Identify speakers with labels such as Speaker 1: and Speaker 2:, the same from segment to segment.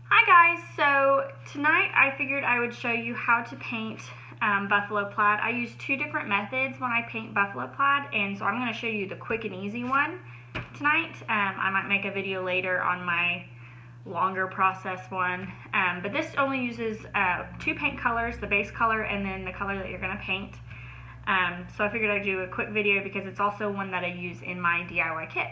Speaker 1: Hi guys, so tonight I figured I would show you how to paint Buffalo Plaid. I use two different methods when I paint Buffalo Plaid, and so I'm going to show you the quick and easy one tonight. I might make a video later on my longer process one, but this only uses two paint colors, the base color and then the color that you're going to paint. So I figured I'd do a quick video because it's also one that I use in my DIY kit.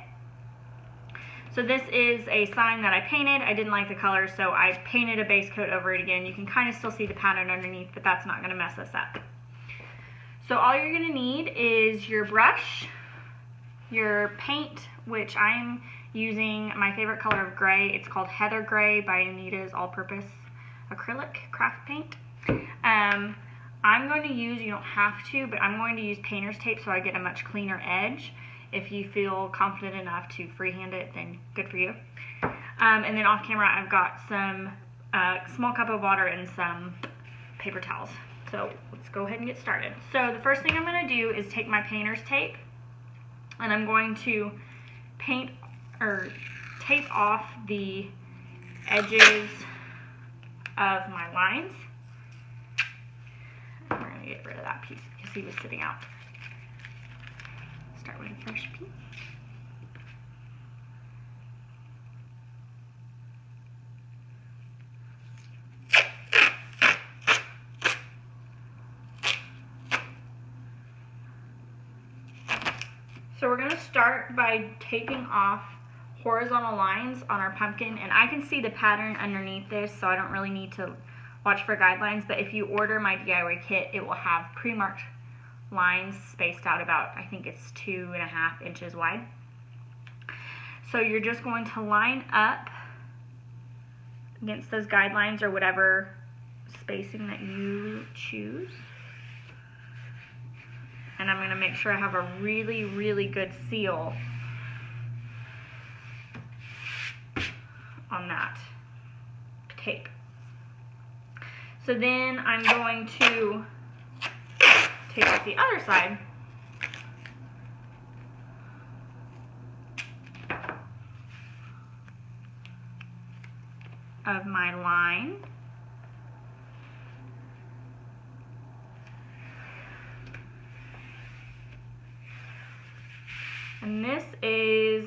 Speaker 1: So this is a sign that I painted. I didn't like the color, so I painted a base coat over it again. You can kind of still see the pattern underneath, but that's not going to mess us up. So all you're going to need is your brush, your paint, which I'm using my favorite color of gray. It's called Heather Gray by Anita's All-Purpose Acrylic Craft Paint. I'm going to use, you don't have to, but I'm going to use painter's tape so I get a much cleaner edge. If you feel confident enough to freehand it, then good for you. And then off camera, I've got some small cup of water and some paper towels. So let's go ahead and get started. So the first thing I'm going to do is take my painter's tape, and I'm going to paint or tape off the edges of my lines. And we're going to get rid of that piece because he was sitting out. Start with a fresh piece. So we're going to start by taping off horizontal lines on our pumpkin, and I can see the pattern underneath this, so I don't really need to watch for guidelines, but if you order my DIY kit, it will have pre-marked lines spaced out about, I think it's 2.5 inches wide. So you're just going to line up against those guidelines or whatever spacing that you choose. And I'm going to make sure I have a really, really good seal on that tape. So then I'm going to take off the other side of my line. And this is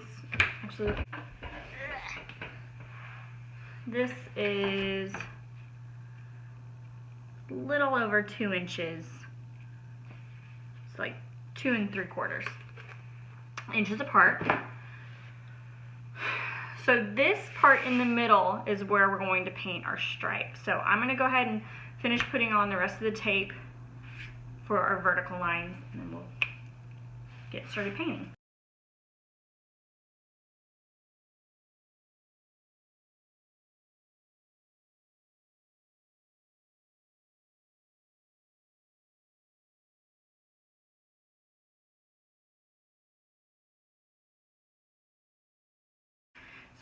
Speaker 1: a little over 2 inches. It's like 2 3/4 inches apart. So this part in the middle is where we're going to paint our stripe. So I'm going to go ahead and finish putting on the rest of the tape for our vertical lines, and then we'll get started painting.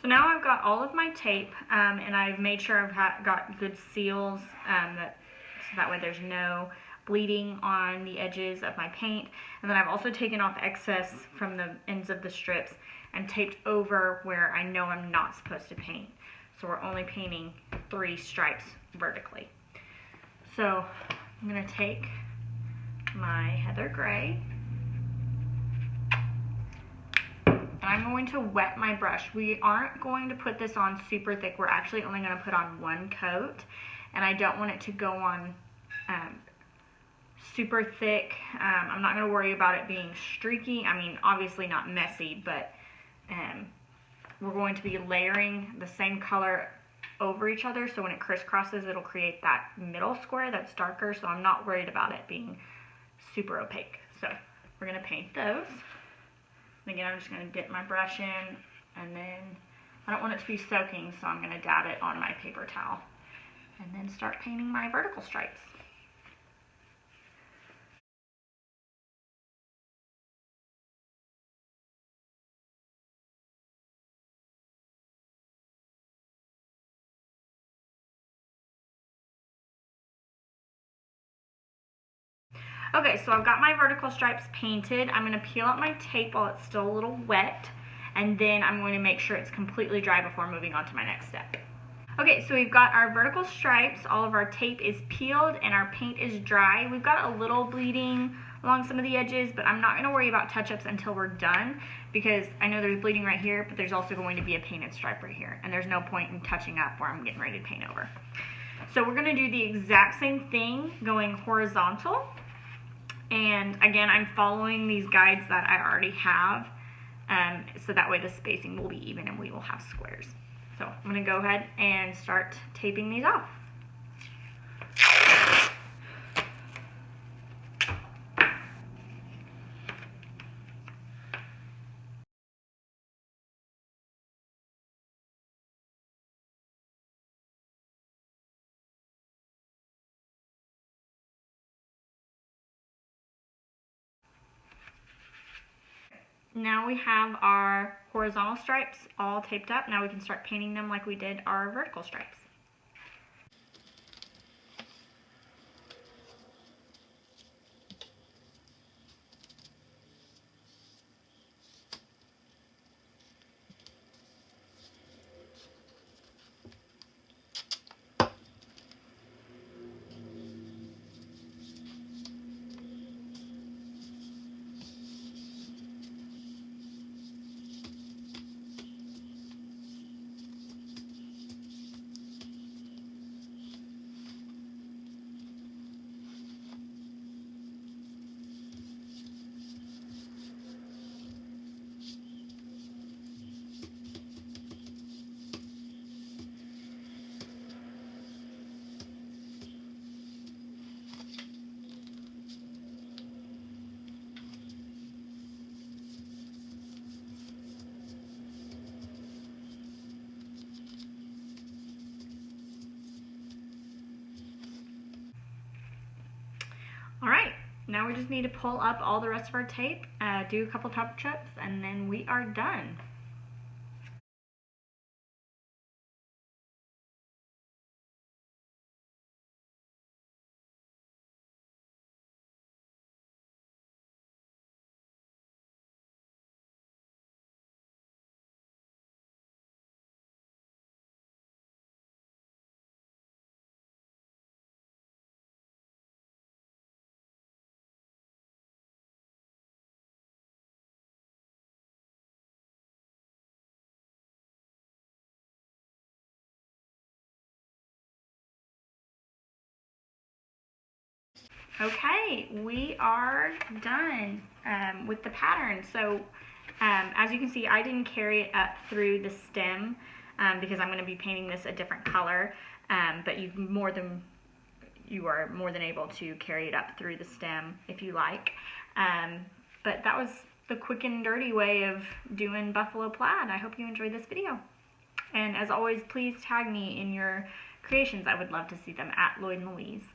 Speaker 1: So now I've got all of my tape, and I've made sure I've got good seals, so that way there's no bleeding on the edges of my paint. And then I've also taken off excess from the ends of the strips and taped over where I know I'm not supposed to paint. So we're only painting 3 stripes vertically. So I'm going to take my Heather Gray, and I'm going to wet my brush. We aren't going to put this on super thick. We're actually only going to put on 1 coat, and I don't want it to go on super thick. I'm not going to worry about it being streaky. I mean, obviously not messy, but we're going to be layering the same color over each other, so when it crisscrosses, it'll create that middle square that's darker, so I'm not worried about it being super opaque. So we're going to paint those. Again, I'm just going to dip my brush in, and then I don't want it to be soaking, so I'm going to dab it on my paper towel, and then start painting my vertical stripes. Okay, so I've got my vertical stripes painted. I'm going to peel out my tape while it's still a little wet, and then I'm going to make sure it's completely dry before moving on to my next step. Okay, so we've got our vertical stripes, all of our tape is peeled, and our paint is dry. We've got a little bleeding along some of the edges, but I'm not gonna worry about touch-ups until we're done, because I know there's bleeding right here, but there's also going to be a painted stripe right here, and there's no point in touching up where I'm getting ready to paint over. So we're gonna do the exact same thing going horizontal, and again, I'm following these guides that I already have, so that way the spacing will be even and we will have squares. So I'm going to go ahead and start taping these off. Now we have our horizontal stripes all taped up. Now we can start painting them like we did our vertical stripes. All right, now we just need to pull up all the rest of our tape, do a couple touch-ups, and then we are done. Okay, we are done with the pattern. So as you can see, I didn't carry it up through the stem because I'm going to be painting this a different color, but you are more than able to carry it up through the stem if you like. But that was the quick and dirty way of doing Buffalo Plaid. I hope you enjoyed this video. And as always, please tag me in your creations. I would love to see them at Lloyd and Louise.